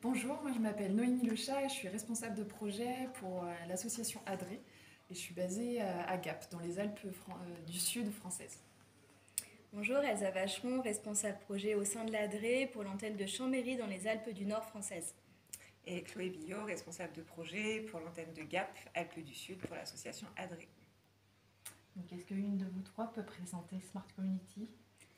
Bonjour, moi je m'appelle Noémie Lechat et je suis responsable de projet pour l'association ADRE et je suis basée à Gap, dans les Alpes du Sud françaises. Bonjour, Elsa Vacheron, responsable projet au sein de l'ADRE pour l'antenne de Chambéry dans les Alpes du Nord françaises. Et Chloé Billot, responsable de projet pour l'antenne de Gap, Alpes du Sud pour l'association ADRE. Donc est-ce qu'une de vous trois peut présenter Smart Community?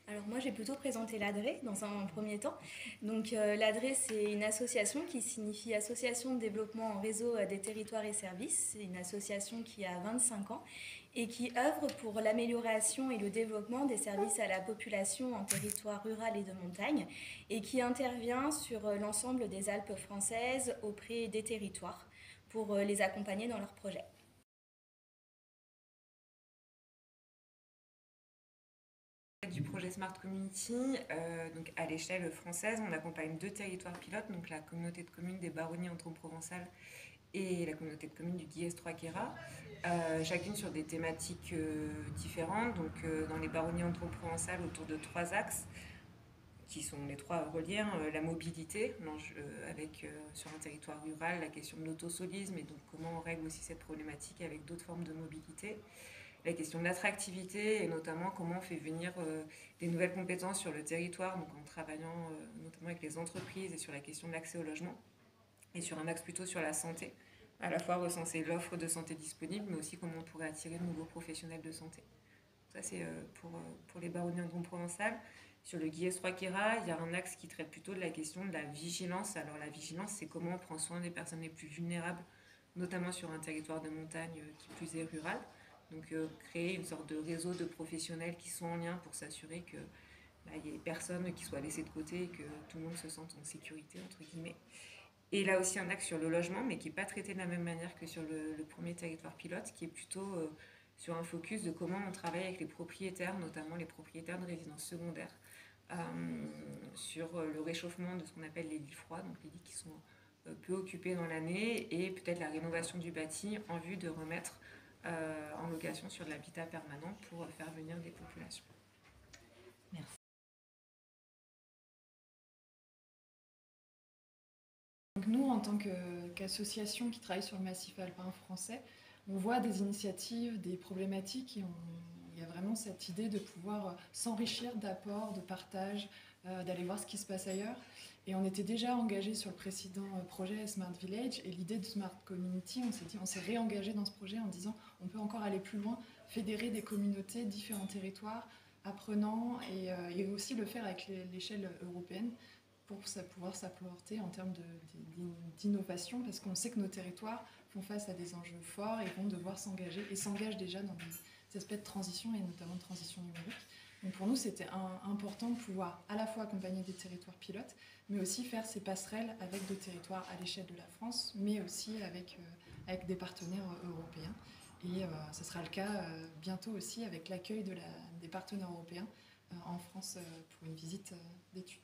Alors moi j'ai plutôt présenté l'ADRE dans un premier temps. Donc l'ADRE c'est une association qui signifie Association de développement en réseau des territoires et services. C'est une association qui a 25 ans et qui œuvre pour l'amélioration et le développement des services à la population en territoire rural et de montagne et qui intervient sur l'ensemble des Alpes françaises auprès des territoires pour les accompagner dans leurs projets. Du projet Smart Community, donc à l'échelle française, on accompagne deux territoires pilotes, donc la communauté de communes des Baronnies Entrant-Provençal et la communauté de communes du Guillestre-Queyras, chacune sur des thématiques différentes. Donc dans les Baronnies Entrant-Provençal, autour de trois axes qui sont les trois reliés, la mobilité, avec sur un territoire rural la question de l'autosolisme et donc comment on règle aussi cette problématique avec d'autres formes de mobilité. La question de l'attractivité et notamment comment on fait venir des nouvelles compétences sur le territoire, donc en travaillant notamment avec les entreprises et sur la question de l'accès au logement et sur un axe plutôt sur la santé, à la fois recenser l'offre de santé disponible mais aussi comment on pourrait attirer de nouveaux professionnels de santé. Ça c'est pour les Baronnies Entrant-Provençal. Sur le Guillestre-Queyras, il y a un axe qui traite plutôt de la question de la vigilance. Alors la vigilance, c'est comment on prend soin des personnes les plus vulnérables, notamment sur un territoire de montagne qui plus est rural. Donc créer une sorte de réseau de professionnels qui sont en lien pour s'assurer que y ait personne qui soit laissé de côté et que tout le monde se sente en sécurité, entre guillemets. Et là aussi un axe sur le logement, mais qui n'est pas traité de la même manière que sur le premier territoire pilote, qui est plutôt sur un focus de comment on travaille avec les propriétaires, notamment les propriétaires de résidences secondaires, sur le réchauffement de ce qu'on appelle les lits froids, donc les lits qui sont peu occupés dans l'année, et peut-être la rénovation du bâti en vue de remettre en location sur de l'habitat permanent pour faire venir des populations. Merci. Donc nous, en tant qu'association qui travaille sur le massif alpin français, on voit des initiatives, des problématiques et il y a vraiment cette idée de pouvoir s'enrichir d'apports, de partage, d'aller voir ce qui se passe ailleurs. Et on était déjà engagé sur le précédent projet Smart Village et l'idée de Smart Community, on s'est réengagé dans ce projet en disant on peut encore aller plus loin, fédérer des communautés, différents territoires, apprenants et aussi le faire avec l'échelle européenne pour pouvoir s'apporter en termes d'innovation, parce qu'on sait que nos territoires font face à des enjeux forts et vont devoir s'engager, et s'engagent déjà dans des aspects de transition, et notamment de transition numérique. Donc pour nous, c'était important de pouvoir à la fois accompagner des territoires pilotes, mais aussi faire ces passerelles avec d'autres territoires à l'échelle de la France, mais aussi avec des partenaires européens. Et ce sera le cas bientôt aussi avec l'accueil des partenaires européens en France pour une visite d'études.